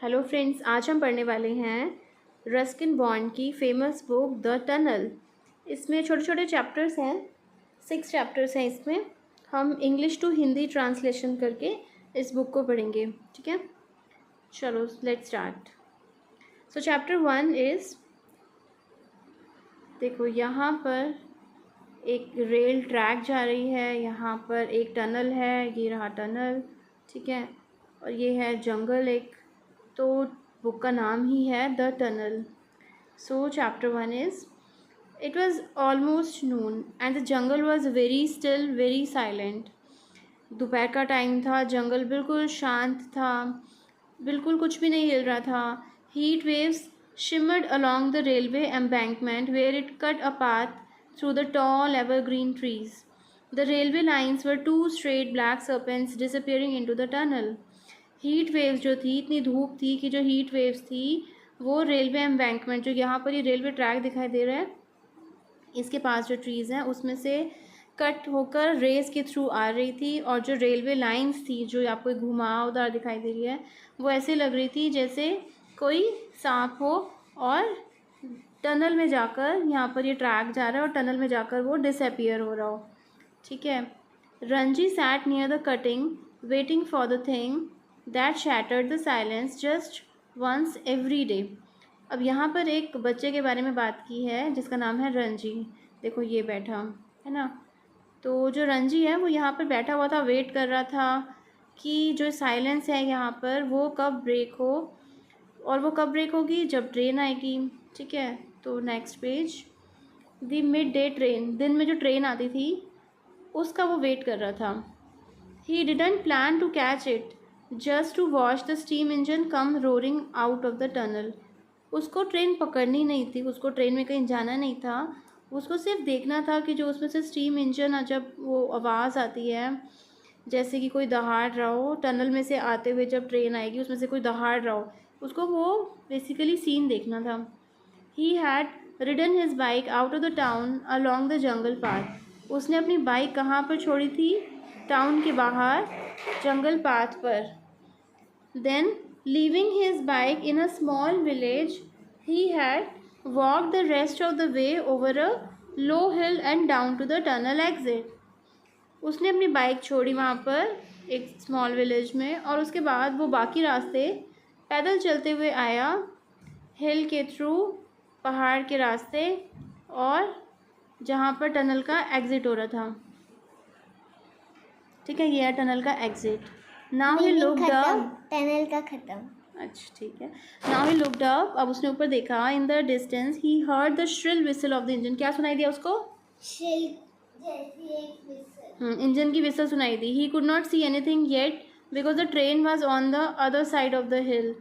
Hello friends, आज हम पढ़ने वाले हैं रस्किन बॉन्ड की फेमस बुक द टनल। इसमें छोटे छोटे चैप्टर्स हैं, 6 चैप्टर्स हैं। इसमें हम इंग्लिश टू हिंदी ट्रांसलेशन करके इस बुक को पढ़ेंगे। ठीक है, चलो let's start. So chapter 1 is, देखो यहाँ पर एक रेल ट्रैक जा रही है, यहाँ पर एक टनल है, ये रहा टनल। ठीक है, और ये है जंगल एक, तो बुक का नाम ही है the tunnel. So chapter 1 is, it was almost Noon and the jungle was very still, very silent. दोपहर का टाइम था, जंगल बिल्कुल शांत था, बिल्कुल कुछ भी नहीं हिल रहा था। Heat waves shimmered along the railway embankment where it cut a path through the tall evergreen trees. The railway lines were two straight black serpents disappearing into the tunnel. Heat waves जो थी, इतनी धूप थी कि जो heat waves थी वो railway embankment, जो यहाँ पर ये रेलवे ट्रैक दिखाई दे रहा है, इसके पास जो ट्रीज़ हैं उसमें से कट होकर रेस के थ्रू आ रही थी। और जो रेलवे लाइंस थी जो आपको घुमावदार दिखाई दे रही है, वो ऐसे लग रही थी जैसे कोई सांप हो और टनल में जाकर, यहाँ पर ये ट्रैक जा रहा है और टनल में जाकर वो डिसअपियर हो रहा हो। ठीक है, Ranji sat near the cutting waiting for the thing that shattered the silence just once every day. अब यहाँ पर एक बच्चे के बारे में बात की है जिसका नाम है रंजी। देखो ये बैठा है ना, तो जो रंजी है वो यहाँ पर बैठा हुआ था, वेट कर रहा था कि जो साइलेंस है यहाँ पर वो कब ब्रेक हो, और वो कब ब्रेक होगी, जब ट्रेन आएगी। ठीक है, तो next page, the mid day train, दिन में जो ट्रेन आती थी उसका वो वेट कर रहा था। He didn't plan to catch it, just to watch the steam engine come roaring out of the tunnel. उसको ट्रेन पकड़नी नहीं थी, उसको ट्रेन में कहीं जाना नहीं था, उसको सिर्फ देखना था कि जो उसमें से स्टीम इंजन, जब वो आवाज़ आती है जैसे कि कोई दहाड़ रहा हो, टनल में से आते हुए जब ट्रेन आएगी उसमें से कोई दहाड़ रहा हो, उसको वो बेसिकली सीन देखना था। He had ridden his bike out of the town along the jungle path. उसने अपनी बाइक कहाँ पर छोड़ी थी, टाउन के बाहर जंगल पाथ पर। Then leaving his bike in a small village, he had walk the rest of the way over a low hill and down to the tunnel exit. उसने अपनी बाइक छोड़ी वहाँ पर एक स्मॉल विलेज में, और उसके बाद वो बाकी रास्ते पैदल चलते हुए आया, हिल के थ्रू, पहाड़ के रास्ते, और जहाँ पर टनल का एग्ज़िट हो रहा था। ठीक है, ये है टनल का exit. Now he looked up, tunnel का खत्म। अच्छा ठीक है, नाउ ही लुक्ड अप, अब उसने ऊपर देखा। In the distance he heard the shrill whistle of the engine. क्या सुनाई दिया उसको? श्रिल जैसी एक विसल। इंजन की विसल सुनाई दी। He could not see anything yet because the train was on the other side of the hill,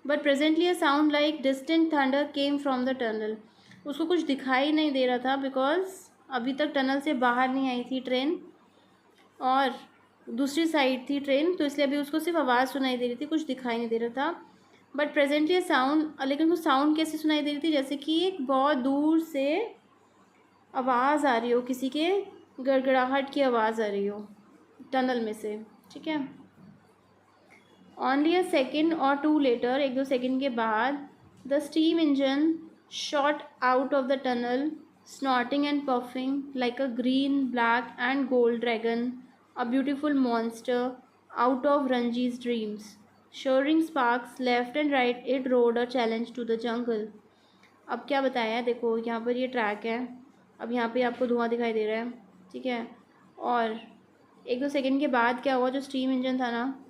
but presently a sound like distant thunder came from the tunnel. उसको कुछ दिखाई नहीं दे रहा था because अभी तक टनल से बाहर नहीं आई थी ट्रेन, और दूसरी साइड थी ट्रेन, तो इसलिए अभी उसको सिर्फ आवाज़ सुनाई दे रही थी, कुछ दिखाई नहीं दे रहा था। बट प्रेजेंटली अ साउंड, लेकिन वो साउंड कैसे सुनाई दे रही थी, जैसे कि एक बहुत दूर से आवाज़ आ रही हो, किसी के गड़गड़ाहट की आवाज़ आ रही हो टनल में से। ठीक है, only a second or two later, एक दो सेकेंड के बाद, the steam engine shot out of the tunnel snorting and puffing like a green, black and gold dragon, a beautiful monster out of Ranji's dreams, shooting sparks left and right, it roared a challenge to the jungle. अब क्या बताया है, देखो यहाँ पर ये track है, अब यहाँ पे आपको धुआं दिखाई दे रहा है। ठीक है, और एक दो सेकंड के बाद क्या हुआ, जो स्टीम इंजन था ना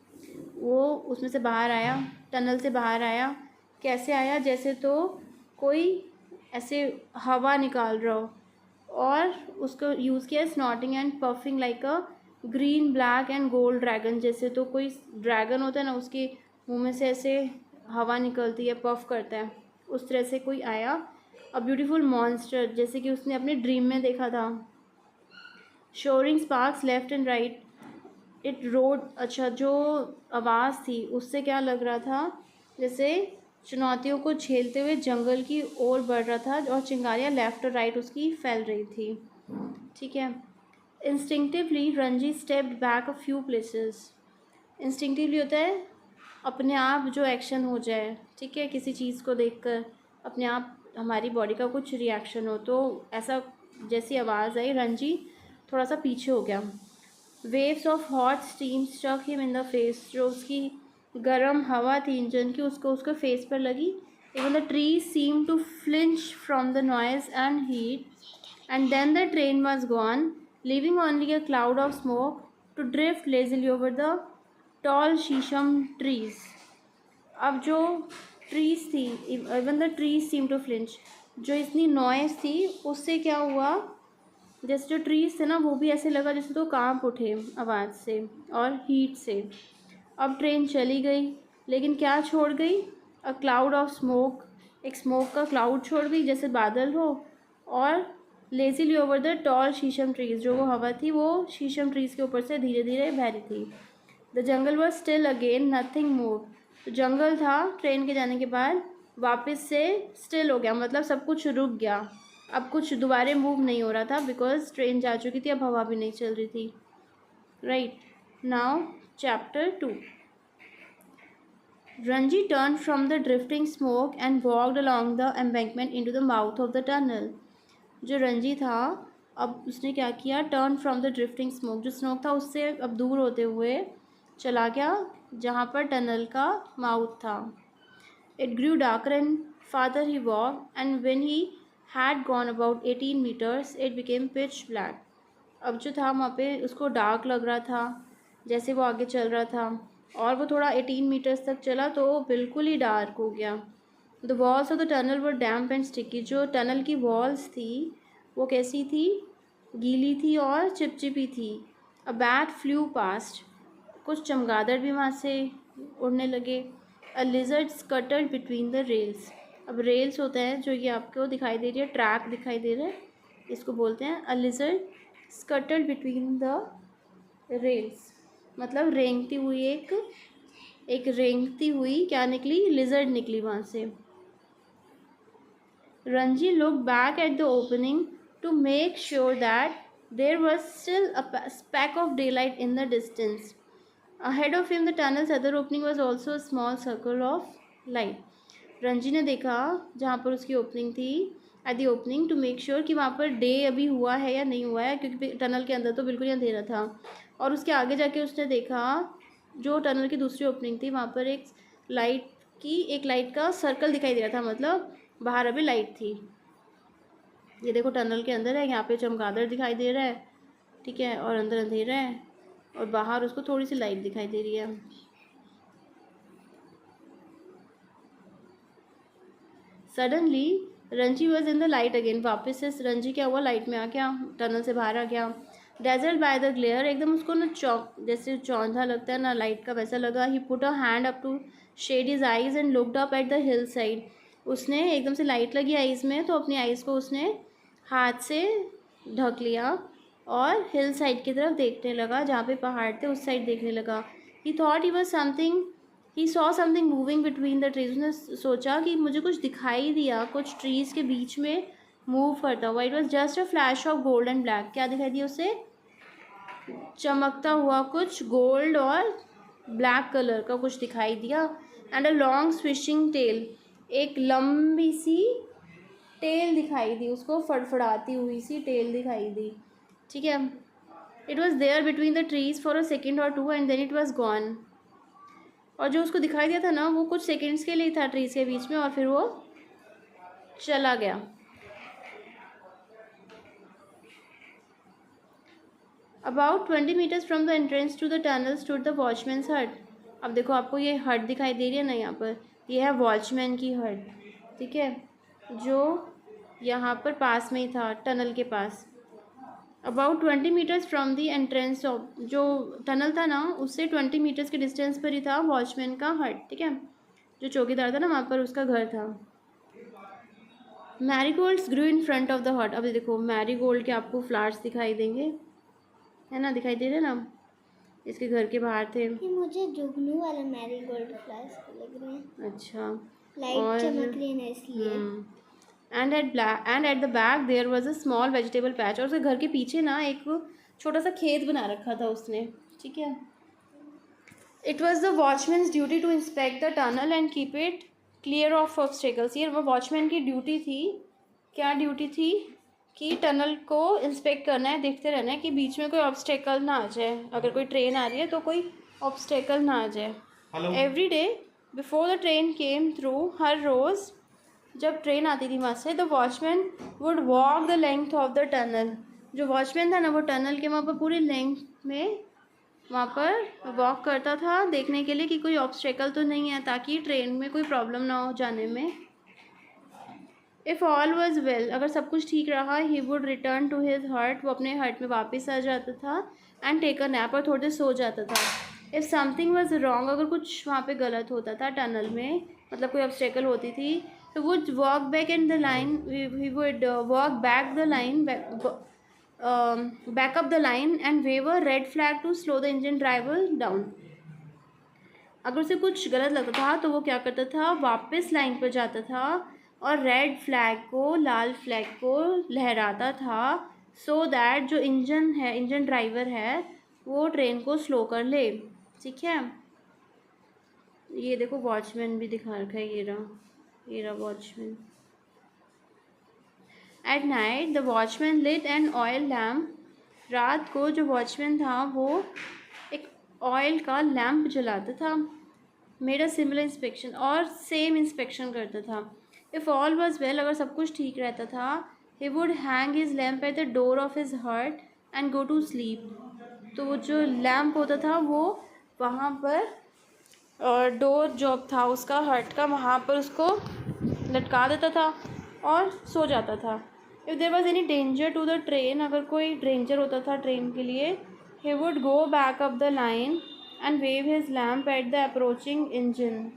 वो उसमें से बाहर आया, टनल से बाहर आया। कैसे आया, जैसे तो कोई ऐसे हवा निकाल रहा हो, और उसको यूज़ किया snorting and puffing like a green, black and gold dragon. जैसे तो कोई ड्रैगन होता है ना, उसके मुंह में से ऐसे हवा निकलती है, पफ करता है, उस तरह से कोई आया। अ ब्यूटीफुल मॉन्स्टर, जैसे कि उसने अपने ड्रीम में देखा था। Shoring sparks left and right, it road, अच्छा जो आवाज़ थी उससे क्या लग रहा था, जैसे चुनौतियों को झेलते हुए जंगल की ओर बढ़ रहा था, और चिंगारियाँ लेफ्ट और राइट उसकी फैल रही थी। ठीक है, instinctively Ranji stepped back a few places. Instinctively होता है अपने आप जो एक्शन हो जाए, ठीक है, किसी चीज़ को देखकर अपने आप हमारी बॉडी का कुछ रिएक्शन हो, तो ऐसा जैसी आवाज़ आई रंजी थोड़ा सा पीछे हो गया। Waves of hot steam struck him in the face, जो उसकी गर्म हवा थी इंजन की उसको उसके फेस पर लगी। Even the tree seem to flinch from the noise and heat, and then the train was gone, leaving only a cloud of smoke to drift lazily over the tall shisham trees. अब जो trees थी, even the trees seem to flinch, जो इतनी noise थी उससे क्या हुआ, जैसे जो ट्रीज थे ना वो भी ऐसे लगा जैसे तो कांप उठे आवाज़ से और हीट से। अब ट्रेन चली गई, लेकिन क्या छोड़ गई, अ क्लाउड ऑफ स्मोक, एक स्मोक का क्लाउड छोड़ गई जैसे बादल हो, और लेजीली ओवर द टॉल शीशम ट्रीज, जो वो हवा थी वो शीशम ट्रीज के ऊपर से धीरे धीरे बह रही थी। The jungle was still again, nothing move, तो जंगल था ट्रेन के जाने के बाद वापस से स्टिल हो गया, मतलब सब कुछ रुक गया, अब कुछ दोबारे मूव नहीं हो रहा था बिकॉज ट्रेन जा चुकी थी, अब हवा भी नहीं चल रही थी। Right now chapter 2। Ranji turned from the drifting smoke and walked along the embankment into the mouth of the tunnel. जो रंजी था अब उसने क्या किया, turn from the drifting smoke, जो स्मोक था उससे अब दूर होते हुए चला गया जहाँ पर टनल का माउथ था। It grew darker and father he walk, and when he had gone about 18 meters it became pitch black. अब जो था वहाँ पे उसको डार्क लग रहा था जैसे वो आगे चल रहा था, और वो थोड़ा 18 meters तक चला तो वो बिल्कुल ही डार्क हो गया। The walls of the tunnel were damp and sticky, जो टनल की वॉल्स थी वो कैसी थी, गीली थी और चिपचिपी थी। अ बैट फ्लू पास्ट, कुछ चमगादड़ भी वहाँ से उड़ने लगे। अ lizard scuttled between the rails, अब रेल्स होते हैं जो ये आपको दिखाई दे रही है, ट्रैक दिखाई दे रहा है, इसको बोलते हैं अ lizard scuttled between the rails, मतलब रेंगती हुई एक रेंगती हुई क्या निकली, लिजर्ड निकली वहाँ से। Ranji looked back at the opening to make sure that there was still a speck of daylight in the distance. Ahead of him, the tunnel's other opening was also a small circle of light. Ranji ने देखा जहाँ पर उसकी opening थी, at the opening, to make sure कि वहाँ per day अभी हुआ है या नहीं हुआ है, क्योंकि टनल के अंदर तो बिल्कुल ही अंधेरा था। और उसके आगे जाके उसने देखा जो टनल की दूसरी ओपनिंग थी वहाँ पर एक लाइट का सर्कल दिखाई दे रहा था, मतलब बाहर अभी लाइट थी। ये देखो टनल के अंदर है, यहाँ पे चमगादड़ दिखाई दे रहा है, ठीक है, और अंदर अंधेरा है और बाहर उसको थोड़ी सी लाइट दिखाई दे रही है। Suddenly Ranji was in the light again, वापस से रंजी क्या हुआ, लाइट में आ गया, टनल से बाहर आ गया। डेजर्ट बाय द ग्लेयर, एकदम उसको ना जैसे चौंधा लगता है ना लाइट का, वैसा लगा। He put a hand up to shade his eyes and looked up at the hillside, उसने एकदम से लाइट लगी आइज़ में तो अपनी आइज़ को उसने हाथ से ढक लिया और हिल साइड की तरफ देखने लगा, जहाँ पे पहाड़ थे उस साइड देखने लगा। ही thought he saw something moving between the trees, उसने सोचा कि मुझे कुछ दिखाई दिया, कुछ ट्रीज़ के बीच में मूव करता हुआ। It was just a flash of gold and black, क्या दिखाई दिया उसे, चमकता हुआ कुछ गोल्ड और ब्लैक कलर का कुछ दिखाई दिया। And a long swishing tail, एक लंबी सी टेल दिखाई दी उसको, फड़फड़ाती हुई सी टेल दिखाई दी, ठीक है। It was there between the trees for a second or two and then it was gone, और जो उसको दिखाई दिया था ना वो कुछ सेकेंड्स के लिए था ट्रीज के बीच में और फिर वो चला गया। About 20 meters from the entrance to the tunnel stood the watchman's hut, अब देखो आपको ये हट दिखाई दे रही है ना, यहाँ पर ये है वॉचमैन की हट, ठीक है, जो यहाँ पर पास में ही था टनल के पास। About 20 meters from the entrance of, जो टनल था ना उससे 20 meters के डिस्टेंस पर ही था वॉचमैन का हट, ठीक है, जो चौकीदार था ना वहाँ पर उसका घर था। Marigolds grew in front of the hut, अब देखो मैरीगोल्ड के आपको फ्लावर्स दिखाई देंगे, है ना, दिखाई दे रहे ना, इसके घर के बाहर थे। ये मुझे जुगनू वाला मैरीगोल्ड फ्लावर्स लग रहे हैं। अच्छा, लाइट चमक रही है ना इसलिए। And at the back there was a small vegetable patch, और उसके घर के पीछे ना एक छोटा सा खेत बना रखा था उसने, ठीक है। It was the watchman's duty to inspect the tunnel and keep it clear of obstacles. ये वो वॉचमैन की ड्यूटी थी। क्या ड्यूटी थी? कि टनल को इंस्पेक्ट करना है, देखते रहना है कि बीच में कोई ऑब्स्टेकल ना आ जाए। अगर कोई ट्रेन आ रही है तो कोई ऑब्स्टेकल ना आ जाए। Every day before the train came through, हर रोज़ जब ट्रेन आती थी वहाँ से, the watchman would walk the length of the tunnel. जो वॉचमैन था ना, वो टनल के वहाँ पर पूरी लेंथ में वहाँ पर वॉक करता था देखने के लिए कि कोई ऑब्स्टेकल तो नहीं है, ताकि ट्रेन में कोई प्रॉब्लम ना हो जाने में। इफ़ ऑल वॉज वेल, अगर सब कुछ ठीक रहा, he would return to his hut, वो अपने हट में वापस आ जाता था। एंड टेक अ नैप, और थोड़ी देर सो जाता था। इफ़ समथिंग वॉज रॉन्ग, अगर कुछ वहाँ पे गलत होता था टनल में, मतलब कोई ऑब्स्टेकल होती थी, तो would walk back in the line, he would walk back the line, back up the line and wave a red flag to slow the engine driver down. अगर उसे कुछ गलत लगता था तो वो क्या करता था, वापस लाइन पर जाता था और रेड फ्लैग को, लाल फ्लैग को लहराता था, सो दैट जो इंजन है, इंजन ड्राइवर है, वो ट्रेन को स्लो कर ले। ठीक है, ये देखो वॉचमैन भी दिखा रखा है, ये रहा watchman. At night the watchman lit an oil lamp, रात को जो वॉचमैन था वो एक ऑयल का लैम्प जलाता था। मेड अ सिमिलर इंस्पेक्शन, और सेम इंस्पेक्शन करता था। इफ़ ऑल वॉज वेल, अगर सब कुछ ठीक रहता था, he would hang his lamp at the door of his hut and go to sleep. तो वो जो लैम्प होता था वो वहाँ पर, और डोर जो था उसका, हर्ट का, वहाँ पर उसको लटका देता था और सो जाता था। If there was any danger to the train, अगर कोई डेंजर होता था ट्रेन के लिए, he would go back up the line and wave his lamp at the approaching engine.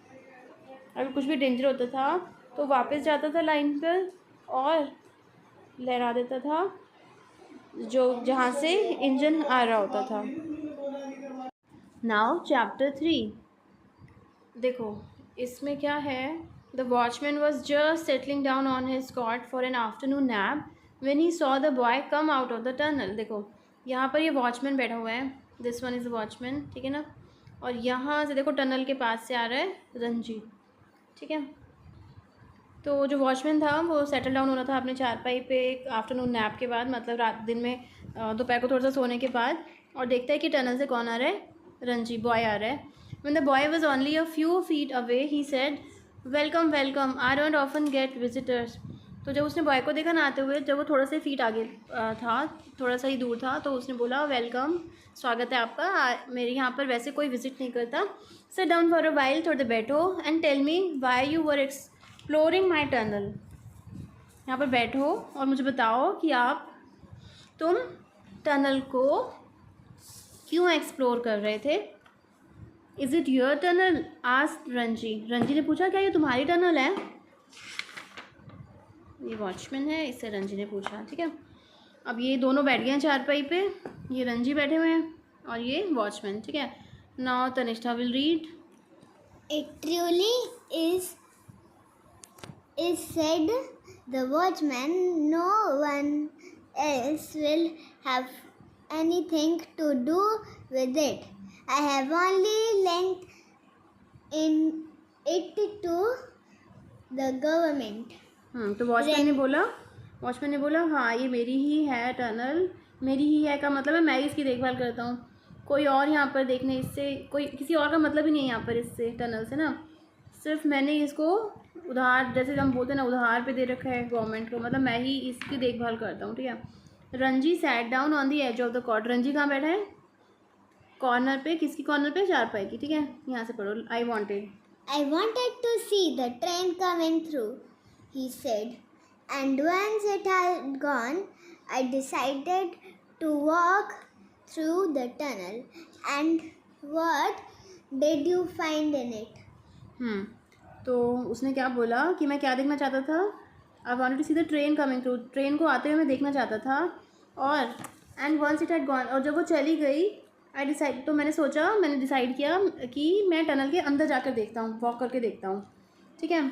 अगर कुछ भी डेंजर होता था तो वापस जाता था लाइन पर और लहरा देता था जो जहाँ से इंजन आ रहा होता था। नाउ चैप्टर 3, देखो इसमें क्या है। The watchman was just settling down on his cot for an afternoon nap when he saw the boy come out of the tunnel. देखो यहाँ पर ये वॉचमैन बैठा हुआ है, this one is the watchman, ठीक है ना। और यहाँ से देखो टनल के पास से आ रहा है रंजी, ठीक है। तो जो वॉचमैन था वो सेटल डाउन होना था अपने चारपाई पे एक आफ्टरनून नैप के बाद, मतलब रात दिन में दोपहर को थोड़ा सा सोने के बाद, और देखता है कि टनल से कौन आ रहा है, रंजी बॉय आ रहा है। When the boy was only a few feet away he said welcome welcome, I don't often get visitors. तो जब उसने बॉय को देखा ना आते हुए, जब वो थोड़ा से फीट आगे था, थोड़ा सा ही दूर था, तो उसने बोला वेलकम, स्वागत है आपका, मेरे यहाँ पर वैसे कोई विजिट नहीं करता। Sit down for a while, थोड़े बैठो, and tell me why you were exploring my tunnel. यहाँ पर बैठो और मुझे बताओ कि तुम टनल को क्यों एक्सप्लोर कर रहे थे। Is it your tunnel, asked Ranji. Ranji ने पूछा क्या ये तुम्हारी टनल है। ये वॉचमैन है, इससे रंजी ने पूछा, ठीक है। अब ये दोनों बैठ गए हैं चारपाई पे, ये रंजी बैठे हुए हैं और ये वॉचमैन, ठीक है। Now Tanishtha will read. It truly is said, the watchman, no one else will have anything to do with it. I have only lent in it to the government. तो वॉचमैन ने बोला हाँ ये मेरी ही है टनल। मेरी ही है का मतलब है मैं ही इसकी देखभाल करता हूँ, कोई और यहाँ पर देखने इससे, कोई किसी और का मतलब ही नहीं है यहाँ पर इससे, टनल से ना। सिर्फ मैंने इसको उधार, जैसे हम बोलते हैं ना, उधार पे दे रखा है गवर्नमेंट को, मतलब मैं ही इसकी देखभाल करता हूँ, ठीक है। Ranji sat down on the edge of the cot. Ranji कहाँ बैठा है, कॉर्नर पे। किसकी कॉर्नर पे, चारपाई की, ठीक है। यहाँ से पढ़ो। I wanted to see the train coming through, he said, and once it had gone, I decided to walk through the tunnel. And what did you find in it? तो उसने क्या बोला कि मैं क्या देखना चाहता था। I wanted to see the train coming through, train को आते हुए मैं देखना चाहता था। और and once it had gone, और जब वो चली गई, आई डिसाइड, तो मैंने डिसाइड किया कि मैं टनल के अंदर जाकर देखता हूँ, वॉक करके देखता हूँ, ठीक है।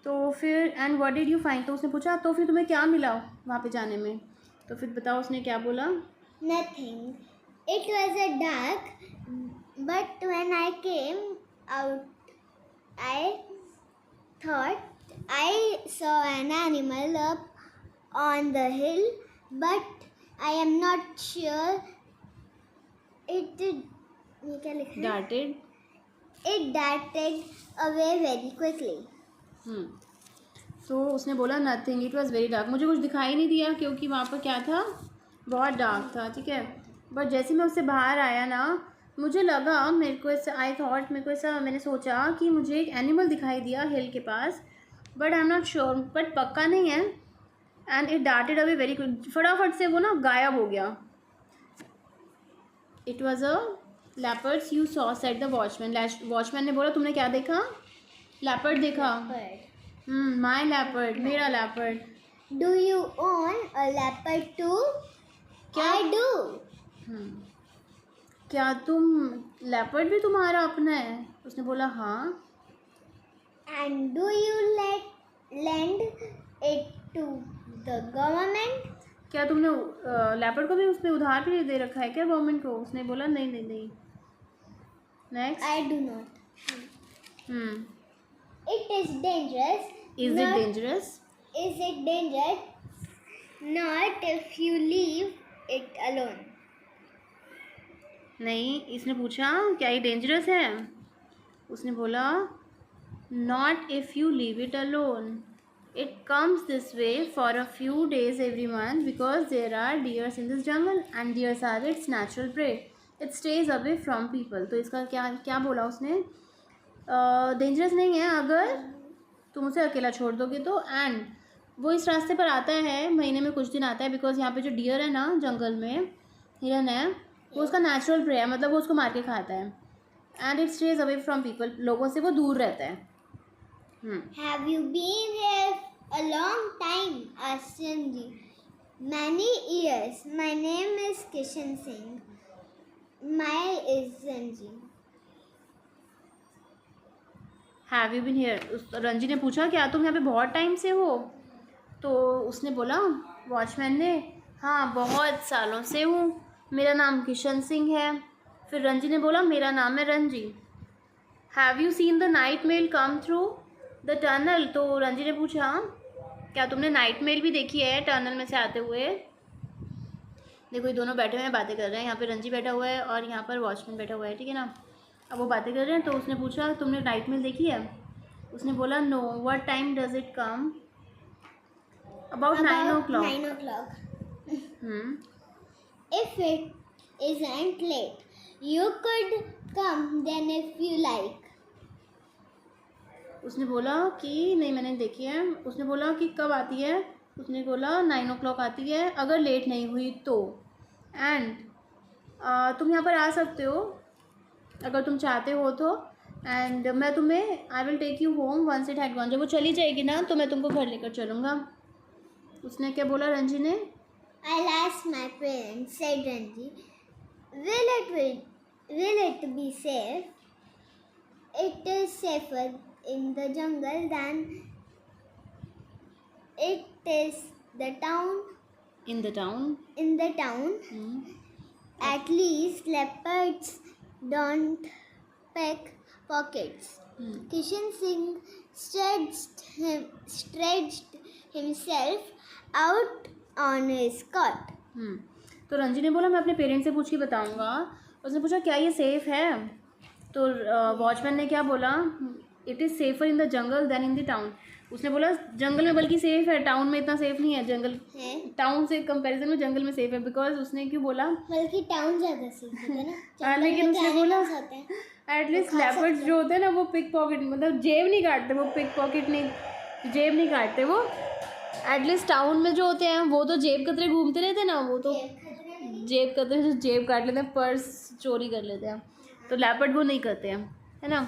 तो फिर and what did you find, तो उसने पूछा तो फिर तुम्हें क्या मिला वहाँ पे जाने में। तो फिर बताओ उसने क्या बोला। Nothing. It was a dark, But when I came out, I thought I saw an animal up on the hill, but I am not sure it did. ये क्या लिखा है? Darted. It darted away very quickly. तो उसने बोला nothing, it was very dark, मुझे कुछ दिखाई नहीं दिया क्योंकि वहाँ पर क्या था, बहुत डार्क था, ठीक है। बट जैसे मैं उससे बाहर आया ना, मुझे लगा, मेरे को ऐसा आई थॉट, मेरे को ऐसा, मैंने सोचा कि मुझे एक एनिमल दिखाई दिया हिल के पास, but I am not sure, but पक्का नहीं है। And it darted away very quick, फटाफट से वो ना गायब हो गया। It was a leopards you saw, said the watchman. Watchman ने बोला तुमने क्या देखा? लेपर्ड देखा। माई लेपर्ड, मेरा leopard. Do you own a leopard too? क्या? I do. क्या तुम, लेपर्ड भी तुम्हारा अपना है? उसने बोला हाँ। And do you lend it to the government? क्या तुमने लेपर्ड को भी उस पर उधार भी दे रखा है क्या गवर्नमेंट को? उसने बोला नहीं नहीं नहीं। Next. I do not. It is dangerous. Is it dangerous? Is it dangerous? Not if you leave it alone. नहीं, इसने पूछा क्या ये डेंजरस है? उसने बोला not if you leave it alone, it comes this way for a few days every month because there are deers in this jungle and deers are its natural prey, it stays away from people. तो इसका क्या क्या बोला उसने? Dangerous नहीं है अगर तुम उसे अकेला छोड़ दोगे तो, एंड वो इस रास्ते पर आता है, महीने में कुछ दिन आता है, बिकॉज यहाँ पे जो डियर है ना जंगल में, हिरन है, वो उसका नेचुरल प्रे है, मतलब वो उसको मार के खाता है। And it stays away from people, लोगों से वो दूर रहता है। Have you been here a long time? asked Ranji. Many years. My name is Kishan Singh. My is Ranji. Have you been here? Ranji ने पूछा क्या तुम यहाँ पे बहुत टाइम से हो? तो उसने बोला, वॉचमैन ने, हाँ बहुत सालों से हूँ, मेरा नाम किशन सिंह है। फिर रंजी ने बोला मेरा नाम है Ranji. Have you seen the night mail come through the tunnel? तो रंजी ने पूछा क्या तुमने नाइट मेल भी देखी है टनल में से आते हुए? देखो ये दोनों बैठे हुए हैं, बातें कर रहे हैं, यहाँ पे रंजी बैठा हुआ है और यहाँ पर वॉचमैन बैठा हुआ है, ठीक है ना। अब वो बातें कर रहे हैं, तो उसने पूछा तुमने नाइट मेल देखी है? उसने बोला no, what time does it come? About 9 o'clock. 9 o'clock. If it isn't late, you could come then if you like. उसने बोला कि नहीं मैंने देखी है। उसने बोला कि कब आती है? उसने बोला 9 o'clock आती है, अगर लेट नहीं हुई तो। एंड तुम यहाँ पर आ सकते हो अगर तुम चाहते हो तो, एंड मैं तुम्हें I will take you home once it had gone, जब वो चली जाएगी ना तो मैं तुमको घर लेकर चलूँगा। उसने क्या बोला रंजी ने? I'll ask my parents, said Ranji. Will it be safe? It is safer in the jungle than it is the town. In the town. In the town. At least leopards don't pick pockets. Kishan Singh stretched himself out on his cot. तो रंजी ने बोला मैं अपने parents से पूछ के बताऊंगा। उसने पूछा क्या ये सेफ़ है? तो वॉचमैन ने क्या बोला? It is safer in the jungle than in the town. उसने बोला जंगल में बल्कि सेफ़ है, टाउन में इतना सेफ़ नहीं है। जंगल टाउन से कंपैरिजन में जंगल में सेफ़ है, बिकॉज उसने क्यों बोला? बल्कि टाउन ज़्यादा सेफ है ना। लेकिन उसने बोला एटलीस्ट लेपर्ड्स जो होते हैं ना वो पिक पॉकेट, मतलब जेब नहीं काटते, वो पिक पॉकेट नहीं, जेब नहीं काटते वो। एटलीस्ट टाउन में जो होते हैं वो तो जेब कतरे घूमते रहते हैं ना, वो तो जेब कतरे जो जेब काट लेते हैं, पर्स चोरी कर लेते हैं। तो लेपर्ड वो नहीं करते हैं, है ना।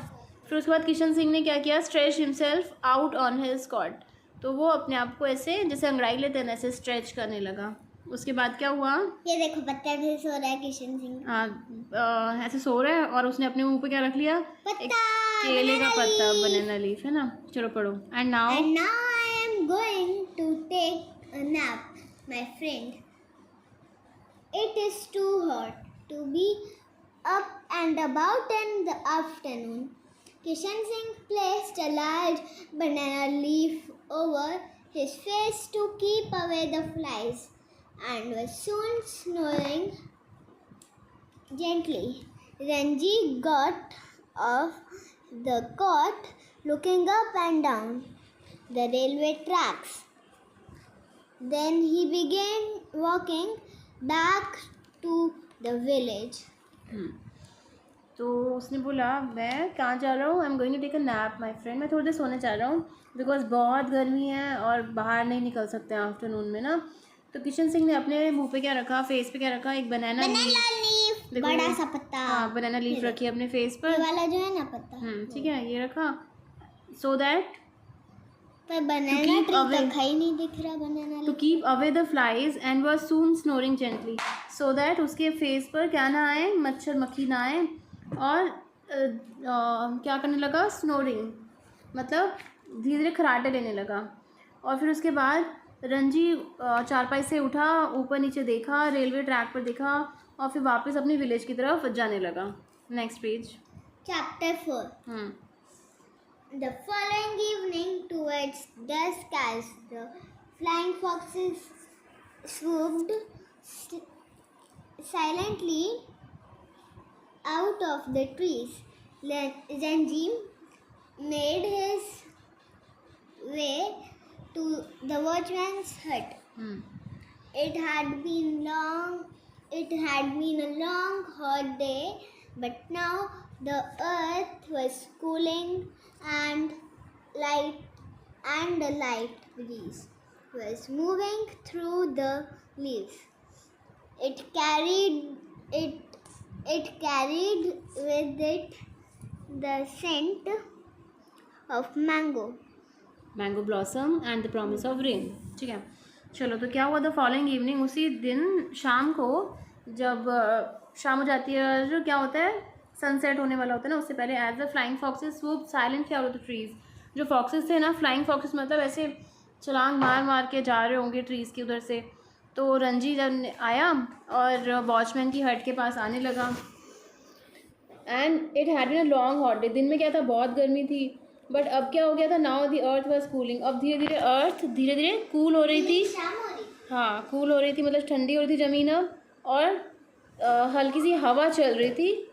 फिर उसके बाद किशन सिंह ने क्या किया? Stretch himself out on his cot. तो वो अपने आप को ऐसे जैसे अंगड़ाई लेते हैं ऐसे स्ट्रेच करने लगा। उसके बाद क्या हुआ? ये देखो पत्ता पे सो रहा है किशन सिंह। हाँ ऐसे सो रहा है और उसने अपने मुंह पे क्या रख लिया? एक केले का पत्ता, बनाना लीफ, है ना। चलो पढ़ो। And now I am going to take a nap my friend. It is too hot to be up and about in the afternoon, Kishan Singh placed a large banana leaf over his face to keep away the flies and was soon snoring gently. Ranji got off the cot, looking up and down the railway tracks. Then he began walking back to the village. तो उसने बोला मैं कहाँ जा रहा हूँ, I am going to take a nap my friend, मैं थोड़ी देर सोने जा रहा हूँ बिकॉज बहुत गर्मी है और बाहर नहीं निकल सकते हैं आफ्टरनून में ना। तो किशन सिंह ने अपने मुंह पे क्या रखा, फेस पे क्या रखा, एक बनाना लीफ, बड़ा सा पत्ता। हाँ, बनाना लीफ रखी अपने फेस पर, ये वाला जो है ना पत्ता, ठीक है, ये रखा सो दैट पर बनाना ट्री दिखाई नहीं दिख रहा, banana to keep away the flies and was soon snoring gently, so that उसके फेस पर क्या ना आए, मच्छर मक्खी ना आए, और क्या करने लगा, स्नोरिंग मतलब धीरे धीरे खराटे लेने लगा। और फिर उसके बाद रंजी चारपाई से उठा, ऊपर नीचे देखा, रेलवे ट्रैक पर देखा और फिर वापस अपने विलेज की तरफ जाने लगा। Next page. Chapter 4। The following evening, towards dusk, as the flying foxes swooped silently out of the trees, Zanji made his way to the watchman's hut. It had been a long, hot day, but now the earth was cooling and a light breeze was moving through the leaves. It carried with it the scent of mango blossom and the promise of rain। ठीक है, चलो तो क्या हुआ, the following evening, उसी दिन शाम को जब शाम हो जाती है, जो क्या होता है, सनसेट होने वाला होता है ना, उससे पहले as the flying foxes swoop silently out of the trees. जो फॉक्सेस थे ना, फ्लाइंग फॉक्सेस मतलब ऐसे छलांग मार मार के जा रहे होंगे ट्रीज़ की उधर से। तो रंजी जब आया और वॉचमैन की हट के पास आने लगा, and it had been a long hot day, दिन में क्या था, बहुत गर्मी थी, बट अब क्या हो गया था, now the earth was cooling, अब धीरे धीरे अर्थ धीरे धीरे कूल हो रही थी, हाँ कूल हो रही थी, मतलब ठंडी हो रही थी ज़मीन अब, और हल्की सी हवा चल रही थी,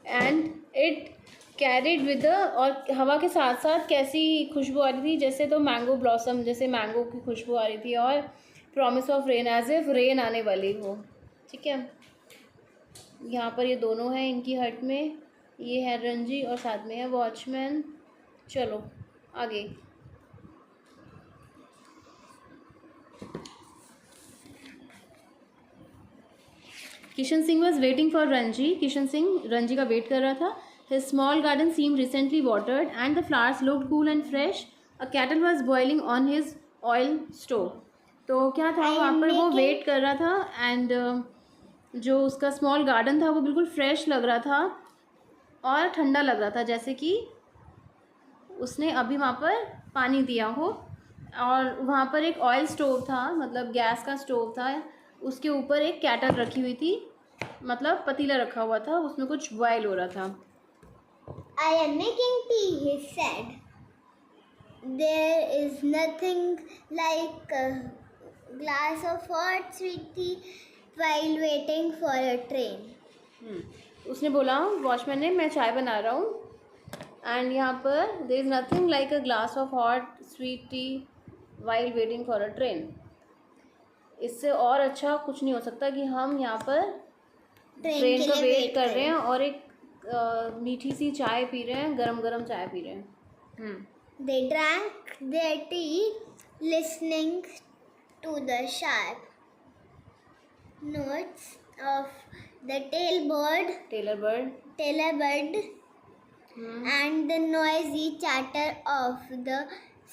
एंड इट कैरिड विद और हवा के साथ साथ कैसी खुशबू आ रही थी, जैसे तो मैंगो ब्लॉसम, जैसे मैंगो की खुशबू आ रही थी, और promise of rain, as if rain आने वाली हो। ठीक है, यहाँ पर ये दोनों हैं इनकी हट में, ये है रंजी और साथ में है वॉचमैन। चलो आगे। Kishan Singh was waiting for Ranji, Kishan Singh Ranji का वेट कर रहा था। His small garden seem recently watered and the flowers looked cool and fresh, a kettle was boiling on his oil stove. तो क्या था, वहाँ पर वो वेट कर रहा था, एंड जो उसका स्मॉल गार्डन था वो बिल्कुल फ्रेश लग रहा था और ठंडा लग रहा था, जैसे कि उसने अभी वहाँ पर पानी दिया हो। और वहाँ पर एक ऑयल स्टोव था, मतलब गैस का स्टोव था, उसके ऊपर एक कैटल रखी हुई थी, मतलब पतीला रखा हुआ था, उसमें कुछ बॉयल हो रहा था। I am making tea, he said. There is nothing like a glass of hot sweet tea while waiting for a train. उसने बोला, वॉचमैन ने, मैं चाय बना रहा हूँ, एंड यहाँ पर there is nothing like a glass of hot sweet tea while waiting for a train. इससे और अच्छा कुछ नहीं हो सकता कि हम यहाँ पर ट्रेन का वेट कर रहे हैं और एक मीठी सी चाय पी रहे हैं, गरम गरम चाय पी रहे हैं। They drank their tea, listening to the sharp notes of the tailor bird, and the noisy chatter of the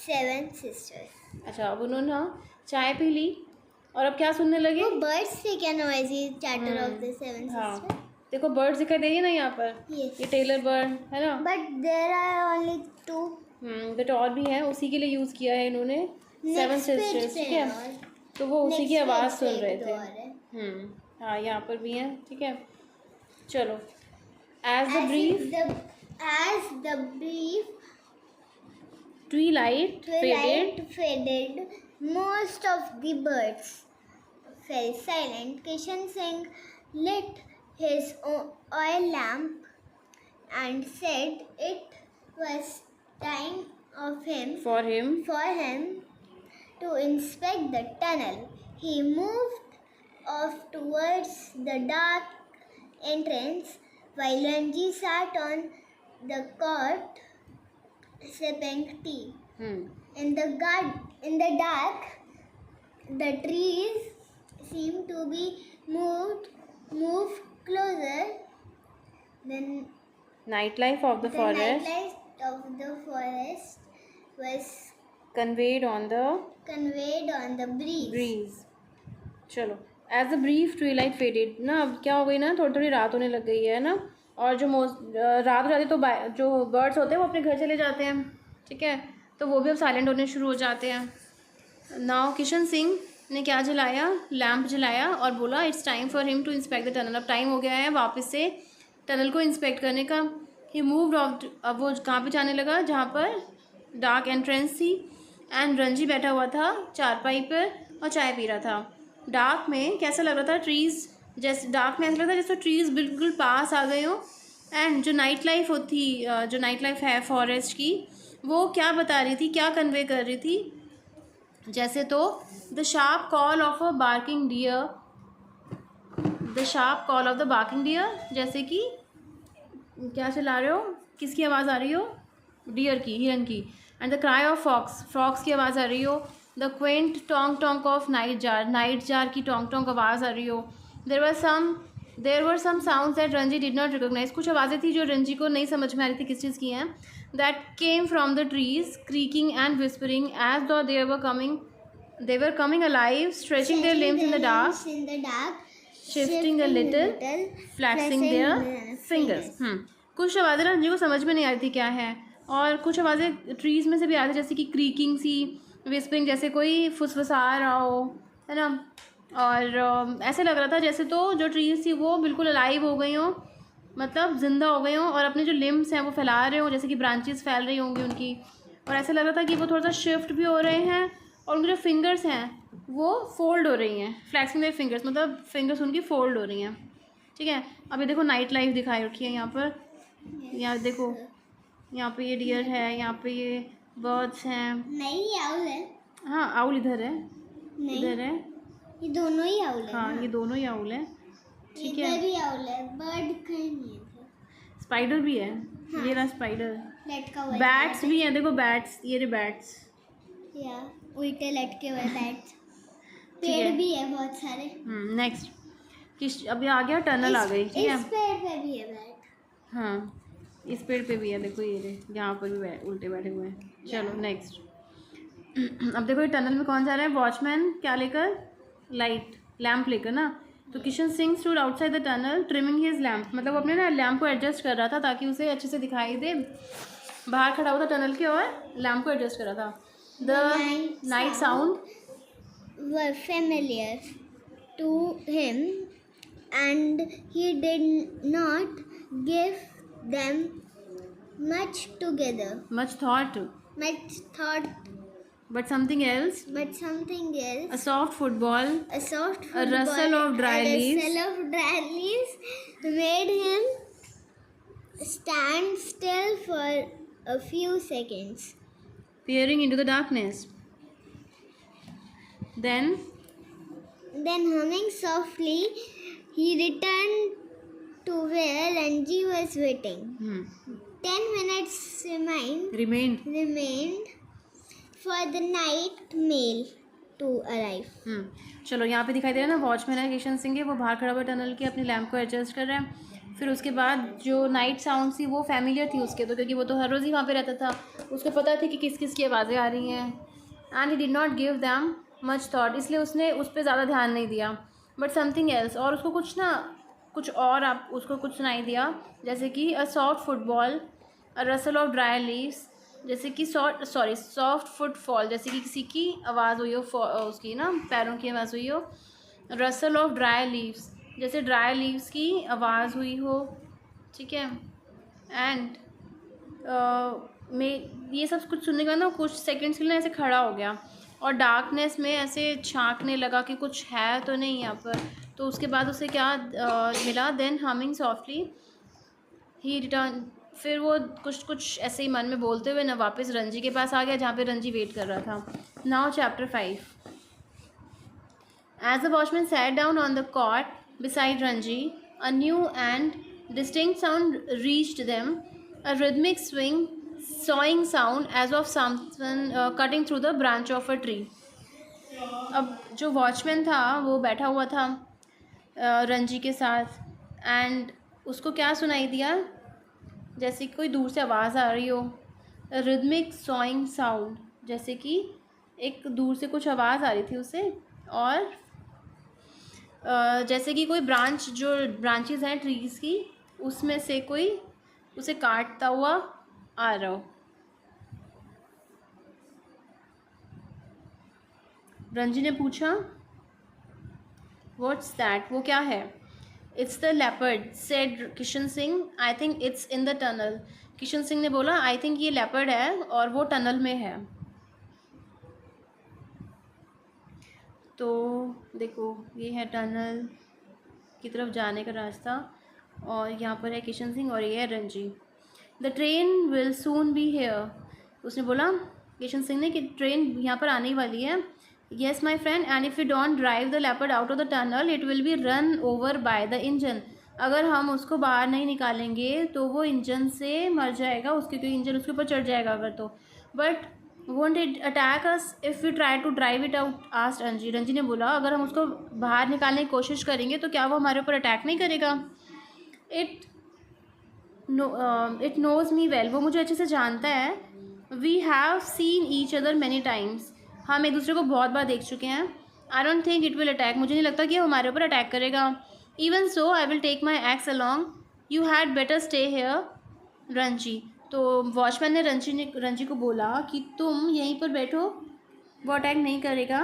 seven sisters. अच्छा, अब उन्होंने चाय पी ली और अब क्या सुनने लगे, बर्ड्स से क्या noisy chatter of the seven sisters। देखो बर्ड्स दिखाई देंगे ना यहाँ पर, ये टेलर बर्ड है ना, but there are only 2। But और भी हैं, उसी के लिए यूज़ किया है इन्होंने, सेवन सिस्टर्स। ठीक है, तो वो उसी की आवाज़ सुन रहे थे। हाँ, यहाँ पर भी हैं। ठीक है, चलो, as the brief twilight faded, most of the birds fell silent. Kishan Singh lit his oil lamp and said it was time for him for him to inspect the tunnel. He moved off towards the dark entrance while Ranji sat on the cot sipping tea. In the dark, the trees seemed to be moved closer. Then nightlife of the forest nightlife of the forest was conveyed on the breeze. चलो, as the brief twilight faded ना, अब क्या हो गई ना, थोड़ी थोड़ी रात होने लग गई है ना, और जो रात हो जाती है तो जो बर्ड्स होते हैं वो अपने घर चले जाते हैं, ठीक है, तो वो भी अब साइलेंट होने शुरू हो जाते हैं। नाउ किशन सिंह ने क्या जलाया, लैम्प जलाया और बोला it's time for him to inspect the tunnel. अब टाइम हो गया है वापस से टनल को इंस्पेक्ट करने का। ही मूव्ड ऑफ, अब वो कहाँ पे जाने लगा, जहाँ पर डार्क एंट्रेंस थी, एंड रंजी बैठा हुआ था चारपाई पर और चाय पी रहा था। डार्क में कैसा लग रहा था, ट्रीज़ जैसे डार्क में ऐसा लग रहा था जैसे ट्रीज़ बिल्कुल पास आ गए हो, एंड जो नाइट लाइफ होती, जो नाइट लाइफ है फॉरेस्ट की, वो क्या बता रही थी, क्या कन्वे कर रही थी, जैसे तो the sharp call of a barking deer, the sharp call of the barking deer, जैसे कि क्या चला रहे हो, किसकी आवाज़ आ रही हो, डियर की, हिरन की, and the cry of fox, fox की आवाज़ आ रही हो, the quaint tonk tonk of nightjar की टोंक टोंक आवाज़ आ रही हो। There were some sounds that Ranji did not recognise, कुछ आवाज़ें थी जो रंजी को नहीं समझ में आ रही थी किस चीज़ की हैं, that came from the trees creaking and whispering as though they were coming alive, stretching their limbs in the dark, shifting a little, flexing their fingers. कुछ आवाज़ें रंजी को समझ में नहीं आ रही थी क्या है, और कुछ आवाज़ें ट्रीज़ में से भी आ रही, जैसे कि क्रीकिंग सी, विस्परिंग जैसे कोई फुसफुसा रहा हो, है ना, और ऐसे लग रहा था जैसे तो जो ट्रीज़ थी वो बिल्कुल अलाइव हो गई हों, मतलब ज़िंदा हो गई हों, और अपने जो लिम्स हैं वो फैला रहे हों, जैसे कि ब्रांचेस फैल रही होंगी उनकी, और ऐसा लग रहा था कि वो थोड़ा सा शिफ्ट भी हो रहे हैं, और उनके जो फिंगर्स हैं वो फोल्ड हो रही हैं, फ्लैक्सिंग देयर फिंगर्स, मतलब फिंगर्स उनकी फोल्ड हो रही हैं, ठीक है। अभी देखो नाइट लाइफ दिखाई रखी है यहाँ पर, यहाँ देखो, यहाँ पे ये डियर है, यहाँ पे ये बर्ड्स हैं, नहीं आउल है, हाँ आउल इधर है, इधर है, ये दोनों ही आउल है, हाँ ये दोनों ही आउल है, ठीक है, इधर भी आउल है, बर्ड कहीं नहीं है, स्पाइडर भी है, हाँ, ये रहा स्पाइडर, लटका हुआ, बैट्स भी हैं, देखो बैट्स, ये रहे बैट्स, या उल्टे लटके हुए बैट्स, पेड़ भी है बहुत सारे। नेक्स्ट अभी आ गया टनल आ गई, ठीक है, इस पेड़ पे भी है बैट, हाँ इस पेड़ पे भी है, देखो ये रहे, यहाँ पर भी उल्टे बैठे हुए हैं। चलो नेक्स्ट, अब देखो ये टनल में कौन जा रहा है, वॉचमैन क्या लेकर, लाइट लैम्प लेकर ना, तो Kishan Singh stood outside the tunnel trimming his lamp, मतलब अपने ना लैम्प को एडजस्ट कर रहा था ताकि उसे अच्छे से दिखाई दे, बाहर खड़ा हुआ था टनल के और लैम्प को एडजस्ट कर रहा था। The night sound were familiar to him and he did not give them much thought, but something else, a soft football, a rustle of dry leaves made him stand still for a few seconds, peering into the darkness. Then humming softly, he returned to where Ranji was waiting. 10 minutes remained for the night mail to arrive. चलो यहाँ पे दिखाई दे रहा है ना, watchman है किशन सिंह है, वो बाहर खड़ा हुआ टनल के अपनी लैम्प को एडजस्ट कर रहा है। फिर उसके बाद जो नाइट साउंड थी वो फैमिलियर थी उसके, तो क्योंकि वो तो हर रोज़ ही वहाँ पे रहता था, उसको पता थी कि किस किस की आवाज़ें आ रही हैं, and he did not give them much thought, इसलिए उसने उस पर ज़्यादा ध्यान नहीं दिया। बट समथिंग एल्स, और उसको कुछ और आप उसको कुछ सुनाई दिया, जैसे कि a soft football, a Russell of dry leaves, जैसे कि सॉफ्ट फुटफॉल, जैसे कि किसी की आवाज़ हुई हो, उसकी ना पैरों की आवाज़ हुई हो, रसल ऑफ ड्राई लीव्स, जैसे ड्राई लीव्स की आवाज़ हुई हो, ठीक है। एंड में ये सब कुछ सुनने के बाद ना कुछ सेकंड्स के लिए ऐसे खड़ा हो गया और डार्कनेस में ऐसे झांकने लगा कि कुछ है तो नहीं यहाँ पर। तो उसके बाद उसे क्या मिला, देन हमिंग सॉफ्टली ही रिटर्न। फिर वो कुछ कुछ ऐसे ही मन में बोलते हुए ना वापस रंजी के पास आ गया जहाँ पे रंजी वेट कर रहा था। Now chapter 5। As the watchman sat down on the cot beside Ranji, a new and distinct sound reached them, a rhythmic swing, sawing sound as of someone cutting through the branch of a tree. अब जो watchman था वो बैठा हुआ था रंजी के साथ, and उसको क्या सुनाई दिया, जैसे कोई दूर से आवाज़ आ रही हो, रिदमिक सॉइंग साउंड, जैसे कि एक दूर से कुछ आवाज़ आ रही थी उसे, और जैसे कि कोई ब्रांच, जो ब्रांचेस हैं ट्रीज़ की, उसमें से कोई उसे काटता हुआ आ रहा हो। रंजी ने पूछा, व्हाट्स दैट, वो क्या है? It's the leopard, said Kishan Singh, I think it's in the tunnel. Kishan Singh ने बोला, आई थिंक ये लेपर्ड है और वो टनल में है। तो देखो ये है टनल की तरफ जाने का रास्ता, और यहाँ पर है किशन सिंह और ये है Ranji. The train will soon be here, उसने बोला किशन सिंह ने कि ट्रेन यहाँ पर आने वाली है। Yes my friend, and if you don't drive the leopard out of the tunnel it will be run over by the engine. अगर हम उसको बाहर नहीं निकालेंगे तो वो इंजन से मर जाएगा, उसके क्योंकि इंजन उसके ऊपर चढ़ जाएगा अगर तो। But won't it attack us if you try to drive it out, asked Ranji. Ranji ने बोला, अगर हम उसको बाहर निकालने की कोशिश करेंगे तो क्या वो हमारे ऊपर अटैक नहीं करेगा? इट नोज़ मी वेल, वो मुझे अच्छे से जानता है। We have seen each other many times, हम एक दूसरे को बहुत बार देख चुके हैं। I don't think it will attack, मुझे नहीं लगता कि वो हमारे ऊपर अटैक करेगा। Even so I will take my axe along, you had better stay here Ranji. तो वॉचमैन ने रंजी को बोला कि तुम यहीं पर बैठो, वो अटैक नहीं करेगा,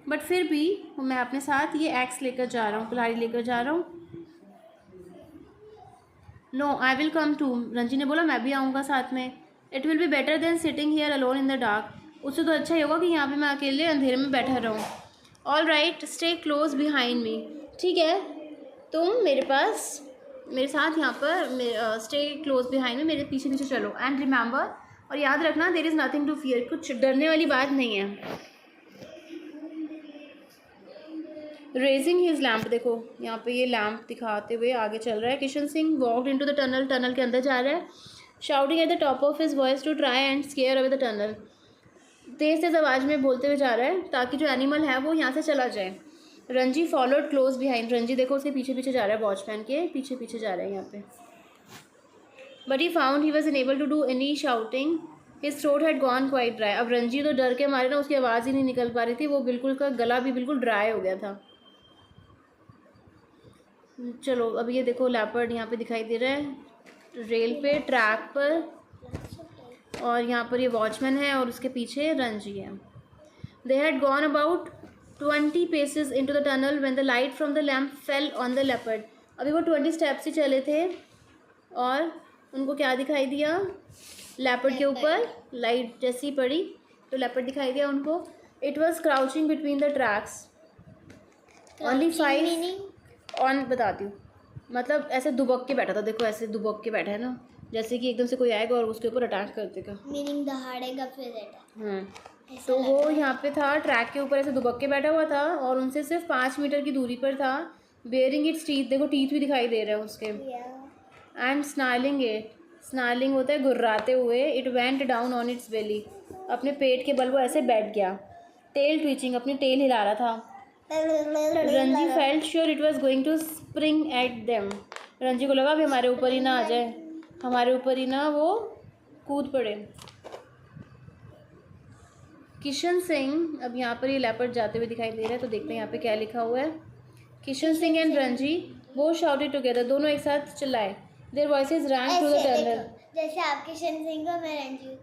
बट फिर भी मैं अपने साथ ये एक्स लेकर जा रहा हूँ, कुल्हाड़ी लेकर जा रहा हूँ। No I will come too, Ranji ने बोला मैं भी आऊँगा साथ में। It will be better than sitting here alone in the dark, उससे तो अच्छा ही होगा कि यहाँ पे मैं अकेले अंधेरे में बैठा रहूँ। All right, stay close behind me, ठीक है तुम मेरे साथ यहाँ पर स्टे क्लोज बिहाइंड में, मेरे पीछे पीछे चलो। एंड रिमेंबर, और याद रखना, there is nothing to fear, कुछ डरने वाली बात नहीं है। रेजिंग हिज लैम्प, देखो यहाँ पे ये लैम्प दिखाते हुए आगे चल रहा है। Kishan Singh walked into the tunnel, tunnel के अंदर जा रहा है, shouting at the top of his voice to try and scare away the tunnel, तेज़ तेज़ आवाज़ में बोलते हुए जा रहा है ताकि जो एनिमल है वो यहाँ से चला जाए। Ranji followed close behind, Ranji देखो उसके पीछे पीछे जा रहा है, वॉचमैन के पीछे पीछे जा रहा है यहाँ पे। But he found he was unable to do any shouting, his throat had gone quite dry. अब रंजी तो डर के मारे ना उसकी आवाज़ ही नहीं निकल पा रही थी, वो बिल्कुल का गला भी बिल्कुल ड्राई हो गया था। चलो अब ये देखो लेपर्ड यहाँ पे दिखाई दे रहा है रेल पे, ट्रैक पर, और यहाँ पर ये वॉचमैन है और उसके पीछे रंजी है। They had gone about 20 paces into the tunnel when the light from the lamp fell on the leopard। अभी वो 20 steps ही चले थे और उनको क्या दिखाई दिया, लेपर्ड के ऊपर लाइट जैसी पड़ी तो लेपर्ड दिखाई दिया उनको। It was crouching between the tracks, only 5 on, बताती हूँ, मतलब ऐसे दुबक के बैठा था, देखो ऐसे दुबक के बैठा है ना, जैसे कि एकदम से कोई आएगा और उसके ऊपर अटैक कर देगा, मीनिंग दहाड़ेगा फिर अटैक। तो वो यहाँ पे था ट्रैक के ऊपर ऐसे दुबक के बैठा हुआ था और उनसे सिर्फ 5 मीटर की दूरी पर था। बेयरिंग इट्स टीथ, देखो टीथ भी दिखाई दे रहे हैं उसके। एंड स्नार्लिंग इट, स्नार्लिंग होता है गुर्राते हुए। It went down on its belly, अपने पेट के बल वो ऐसे बैठ गया। टेल ट्विचिंग, अपनी टेल हिला रहा था। Ranji felt sure it was going to spring at them, Ranji को लगा भी हमारे ऊपर ही ना आ जाए, हमारे ऊपर ही ना वो कूद पड़े। किशन सिंह, अब यहाँ पर ये लेपर्ड जाते हुए दिखाई दे रहा है, तो देखते हैं यहाँ पे क्या लिखा हुआ है। किशन सिंह एंड रंजी वो शाउटेड टुगेदर, दोनों एक साथ चिल्लाए। There voices wrong through the tunnel, जैसे आप किशन सिंह हो मैं रंजी।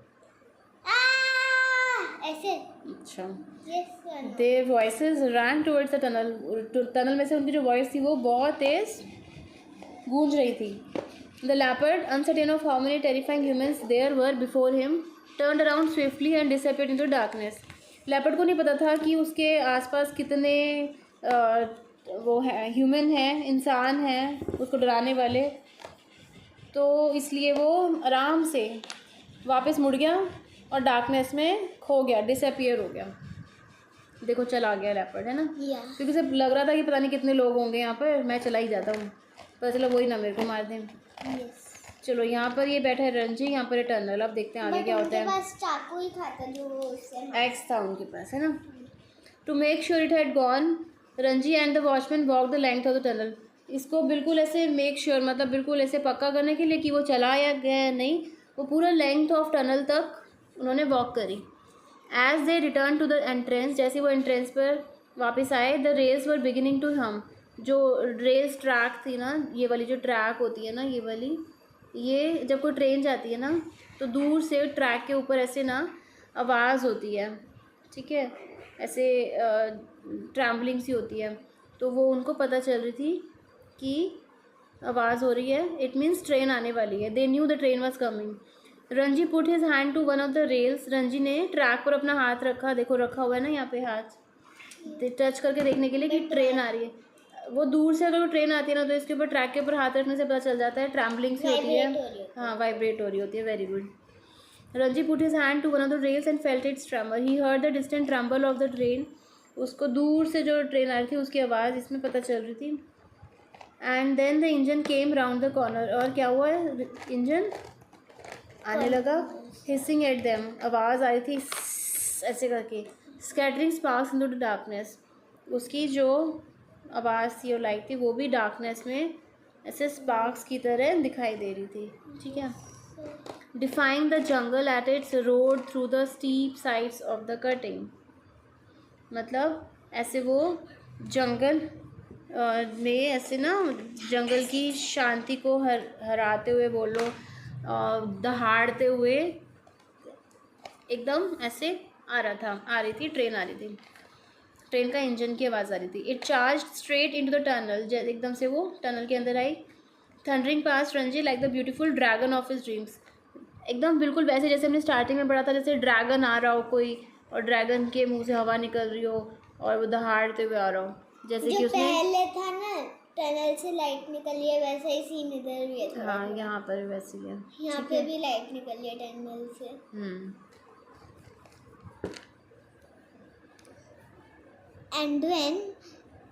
ऐसे. अच्छा. Yes or no? Their voices ran towards the tunnel. Tunnel में से उनकी जो वॉइस थी वो बहुत तेज गूंज रही थी. The leopard, uncertain of how many terrifying humans there were before him, turned around swiftly and disappeared into darkness. Leopard को नहीं पता था कि उसके आसपास कितने वो है, ह्यूमन हैं, इंसान हैं उसको डराने वाले. तो इसलिए वो आराम से वापस मुड़ गया और डार्कनेस में खो गया, डिसअपियर हो गया. देखो चला गया लेपर्ड, है ना. Yeah. क्योंकि सब लग रहा था कि पता नहीं कितने लोग होंगे यहाँ पर, मैं चला ही जाता हूँ, पता चला वही ना मेरे को मार दें. Yes. चलो यहाँ पर ये बैठा है रंजी, यहाँ पर है टनल. अब देखते हैं आगे क्या होता है. उनके पास चाकू ही था जो वो उससे एक्स था उनके पास, है ना. To make sure it had gone, Ranji and the watchman walk the length of the tunnel. इसको बिल्कुल ऐसे मेक श्योर, मतलब बिल्कुल ऐसे पक्का करने के लिए कि वो चला या गया नहीं, वो पूरा लेंथ ऑफ टनल तक उन्होंने वॉक करी. As they return to the entrance, जैसे वो एंट्रेंस पर वापस आए, the rails were beginning to hum. जो रेल्स ट्रैक थी ना, ये वाली जो ट्रैक होती है ना, ये वाली, ये जब कोई ट्रेन जाती है ना तो दूर से ट्रैक के ऊपर ऐसे ना आवाज़ होती है, ठीक है, ऐसे ट्रैम्बलिंग सी होती है. तो वो उनको पता चल रही थी कि आवाज़ हो रही है, इट मीन्स ट्रेन आने वाली है. They knew the train was coming. Ranji put his hand to one of the rails. Ranji ने ट्रैक पर अपना हाथ रखा, देखो रखा हुआ है ना यहाँ पे हाथ, टच करके देखने के लिए कि ट्रेन आ रही है. वो दूर से अगर वो ट्रेन आती है ना तो इसके ऊपर ट्रैक के ऊपर हाथ रखने से पता चल जाता है, ट्रैम्बलिंग सी होती है. हाँ, वाइब्रेट हो रही होती है. Very good. Ranji put his hand to one of the rails and felt its tremble. He heard the distant tremble of the train. उसको दूर से जो ट्रेन आ रही थी उसकी आवाज़ इसमें पता चल रही थी. And then the engine came round the corner. और क्या हुआ, इंजन आने लगा. हिसिंग एट देम, आवाज़ आ रही थी ऐसे करके. Scattering sparks into the darkness. उसकी जो आवाज़ थी और लाइट थी वो भी डार्कनेस में ऐसे स्पार्क्स की तरह दिखाई दे रही थी, ठीक है. Defying the jungle at its road through the steep sides of the cutting. मतलब ऐसे वो जंगल में ऐसे ना जंगल की शांति को हराते हुए, बोलो दहाड़ते हुए एकदम ऐसे आ रही थी ट्रेन आ रही थी. ट्रेन का इंजन की आवाज़ आ रही थी. It charge straight into the tunnel. एकदम से वो टनल के अंदर आई. Thundering past Ranji like the beautiful dragon of his dreams. एकदम बिल्कुल वैसे जैसे हमने स्टार्टिंग में पढ़ा था, जैसे ड्रैगन आ रहा हो कोई और ड्रैगन के मुंह से हवा निकल रही हो और वो दहाड़ते हुए आ रहा हो, जैसे कि उसने पहले था ना टनल से लाइट निकली है, वैसा ही सीन इधर भी है. हाँ, यहाँ पर वैसे ही है. यहाँ पे भी लाइट निकली है टनल से. And when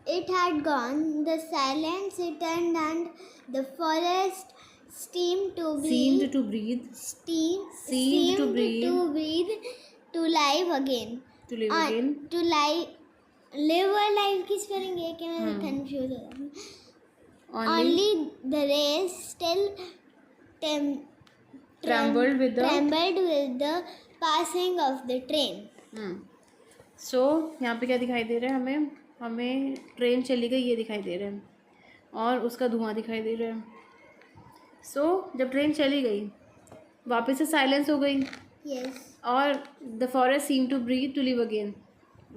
it had gone, the silence returned and the forest seemed to breathe, to live again. Live or live की spelling है कि मैं confused हो रहा हूँ. Only the rails still trembled with the passing of the train. सो यहाँ पे क्या दिखाई दे रहा है हमें ट्रेन चली गई ये दिखाई दे रहा है और उसका धुआं दिखाई दे रहा है. सो जब ट्रेन चली गई वापस से साइलेंस हो गई. Yes. और the forest seem to breathe to live again.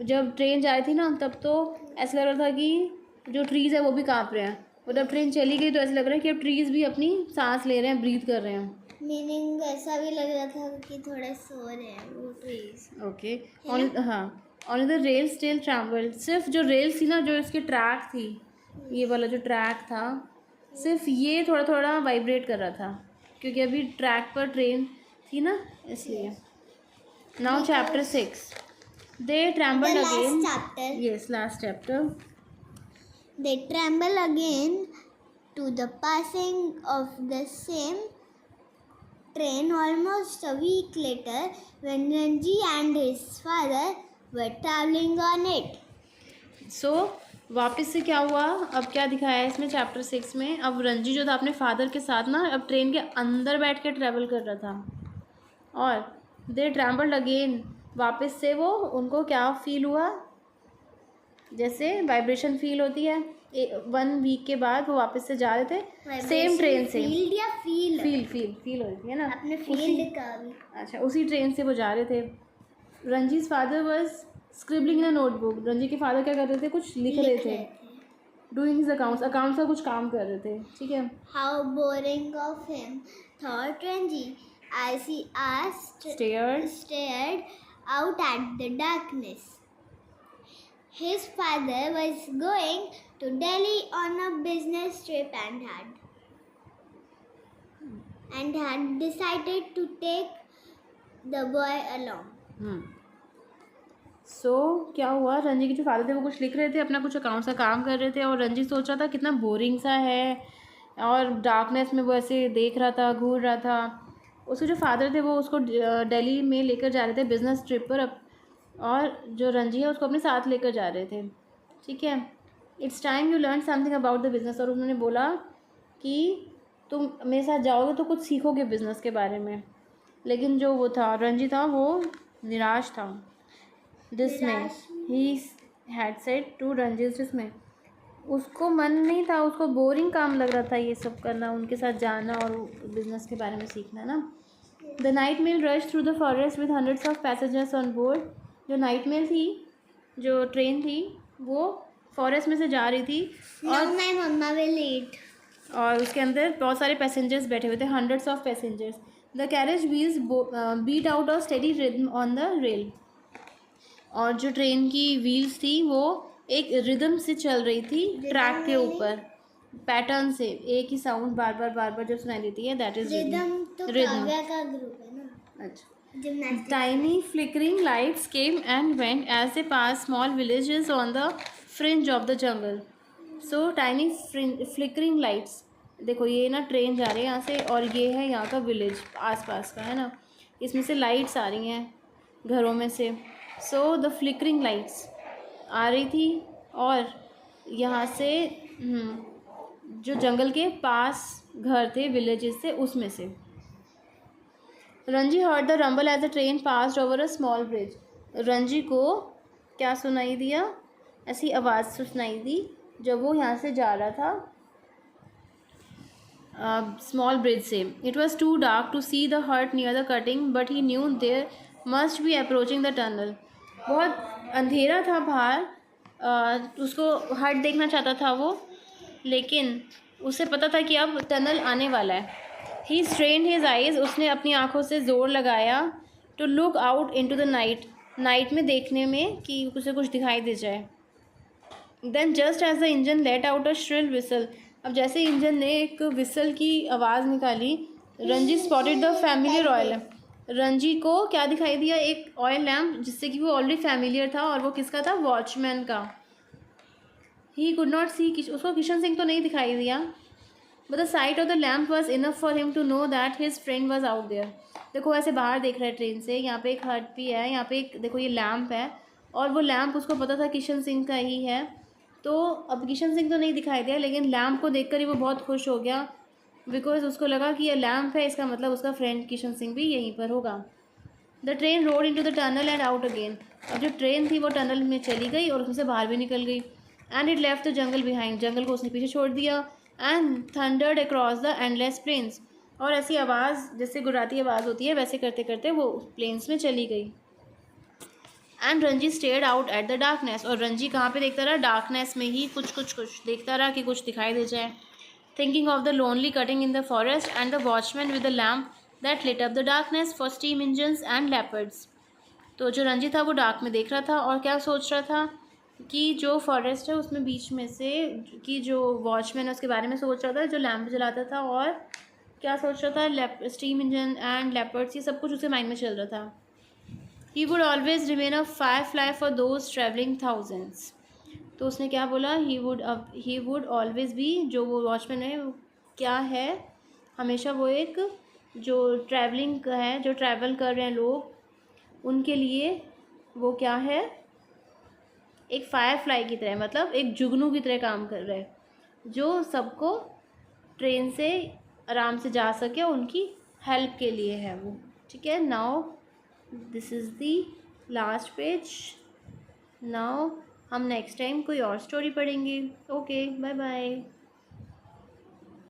जब ट्रेन जा रही थी ना तब तो ऐसा लग रहा था कि जो ट्रीज़ है वो भी काँप रहे हैं, और जब ट्रेन चली गई तो ऐसा लग रहा है कि अब ट्रीज़ भी अपनी सांस ले रहे हैं, ब्रीथ कर रहे हैं. मीनिंग ऐसा भी लग रहा था कि थोड़े सो रहे हैं वो ट्रीज. ओके. हाँ, ऑन द रेल स्टिल ट्रैम्बल्ड. सिर्फ जो रेल थी ना, जो इसकी ट्रैक थी, ये वाला जो ट्रैक था, सिर्फ ये थोड़ा थोड़ा वाइब्रेट कर रहा था क्योंकि अभी ट्रैक पर ट्रेन थी ना, इसलिए. Now chapter 6. They trembled again. Yes, last chapter. They tremble again to the passing of the same train almost a week later when Ranji and his father were traveling on it. So वापस से क्या हुआ, अब क्या दिखाया है इसमें chapter 6 में. अब रंजी जो था अपने फादर के साथ ना अब ट्रेन के अंदर बैठ के ट्रैवल कर रहा था, और दे ट्रैम्बल्ड अगेन. वापस से वो उनको क्या फील हुआ, जैसे वाइब्रेशन फील होती है. 1 वीक के बाद वो वापस से जा रहे थे सेम ट्रेन से. फील हो रही थी, है ना, अपने फील्ड का भी. अच्छा, उसी ट्रेन से वो जा रहे थे, रंजी's father was scribbling in a notebook. Ranji के फादर क्या कर रहे थे, कुछ लिख रहे थे. Doing his accounts का कुछ काम कर रहे थे. ठीक है. How boring of him, thought Ranji as he stared out at the darkness. His father was going to Delhi on a business trip and had decided to take the boy along. सो क्या हुआ, रंजी के जो father थे वो कुछ लिख रहे थे, अपना कुछ अकाउंट्स का काम कर रहे थे, और रंजी सोच रहा था कितना बोरिंग सा है, और डार्कनेस में वो ऐसे देख रहा था, घूर रहा था. उसके जो फादर थे वो उसको दिल्ली में लेकर जा रहे थे बिज़नेस ट्रिप पर, और जो रंजी है उसको अपने साथ लेकर जा रहे थे. ठीक है. It's time you learn something about the business. और उन्होंने बोला कि तुम मेरे साथ जाओगे तो कुछ सीखोगे बिज़नेस के बारे में. लेकिन जो वो था, रंजी था, वो निराश था. Dismay, he had said to Ranji's dismay. उसको मन नहीं था, उसको बोरिंग काम लग रहा था ये सब करना, उनके साथ जाना और बिज़नेस के बारे में सीखना ना. The night mail rush through the forest with hundreds of passengers on board. जो नाइट मेल थी, जो ट्रेन थी, वो फॉरेस्ट में से जा रही थी, और उसके अंदर बहुत सारे पैसेंजर्स बैठे हुए थे, hundreds of passengers. The carriage wheels beat out a steady rhythm on the rail. और जो ट्रेन की व्हील्स थी वो एक रिदम से चल रही थी ट्रैक के ऊपर, पैटर्न से. एक ही साउंड बार बार जब सुनाई देती है, दैट इज रिदम. तो काव्या का ग्रुप है ना. अच्छा. Tiny flickering lights came and went as they passed small villages on the fringe of the jungle. So tiny flickering lights. देखो ये ना ट्रेन जा रही है यहाँ से, और ये है यहाँ का विलेज आसपास का, है ना. इसमें से लाइट्स आ रही हैं घरों में से. सो द फ्लिकरिंग लाइट्स आ रही थी, और यहाँ से जो जंगल के पास घर थे, विलेजेस थे, उसमें से. Ranji heard the rumble as the train passed over a small bridge. Ranji को क्या सुनाई दिया, ऐसी आवाज़ सुनाई दी जब वो यहाँ से जा रहा था स्मॉल ब्रिज से. It was too dark to see the hut near the cutting, but he knew there must be approaching the tunnel. बहुत अंधेरा था बाहर, उसको हर्ट देखना चाहता था वो, लेकिन उसे पता था कि अब टनल आने वाला है. He strained his eyes. उसने अपनी आँखों से ज़ोर लगाया. To look out into the night. Night में देखने में कि उसे कुछ दिखाई दे जाए. Then just as the engine let out a shrill whistle. अब जैसे इंजन ने एक विसल की आवाज़ निकाली, Ranji spotted the familiar oil. Ranji को क्या दिखाई दिया, एक ऑयल लैम्प, जिससे कि वो ऑलरेडी फैमिलियर था, और वो किसका था, वॉचमैन का. ही कुड नॉट सी, उसको किशन सिंह तो नहीं दिखाई दिया, but the sight of the lamp was enough for him to know that his friend was out there. देखो ऐसे बाहर देख रहा है ट्रेन से, यहाँ पे एक हट भी है, यहाँ पे एक देखो ये लैम्प है, और वो लैम्प उसको पता था किशन सिंह का ही है. तो अब किशन सिंह तो नहीं दिखाई दिया, लेकिन लैम्प को देखकर ही वो बहुत खुश हो गया, बिकॉज उसको लगा कि ये लैम्प है, इसका मतलब उसका फ्रेंड किशन सिंह भी यहीं पर होगा. The train road into the tunnel and out again. अब जो ट्रेन थी वो टनल में चली गई और उसमें से बाहर भी निकल गई. And it left the jungle behind. जंगल को उसने पीछे छोड़ दिया. And thundered across the endless plains. और ऐसी आवाज़ जैसे गुर्राती आवाज़ होती है, वैसे करते करते वो प्लेन्स में चली गई. And Ranji stared out at the darkness. और रंजी कहाँ पे देखता रहा, डार्कनेस में ही कुछ देखता रहा कि कुछ दिखाई दे जाए. Thinking of the lonely cutting in the forest and the watchman with the lamp that lit up the darkness for steam engines and leopards. तो जो रंजी था वो डार्क में देख रहा था, और क्या सोच रहा था कि जो फॉरेस्ट है उसमें बीच में से कि जो वॉचमैन है उसके बारे में सोच रहा था, जो लैम्प जलाता था, और क्या सोच रहा था, स्टीम इंजन एंड लेपर्ड्स, ये सब कुछ उसके माइंड में चल रहा था. He would always remain a Firefly for those travelling thousands. तो उसने क्या बोला, ही वुड ऑलवेज बी, जो वो वॉचमैन है वो क्या है, हमेशा वो एक जो ट्रैवलिंग है, जो ट्रैवल कर रहे हैं लोग, उनके लिए वो क्या है, एक फायरफ्लाई की तरह, मतलब एक जुगनू की तरह काम कर रहा है, जो सबको ट्रेन से आराम से जा सके, उनकी हेल्प के लिए है वो. ठीक है. Now this is the last page. Now हम नेक्स्ट टाइम कोई और स्टोरी पढ़ेंगे. Okay, bye bye.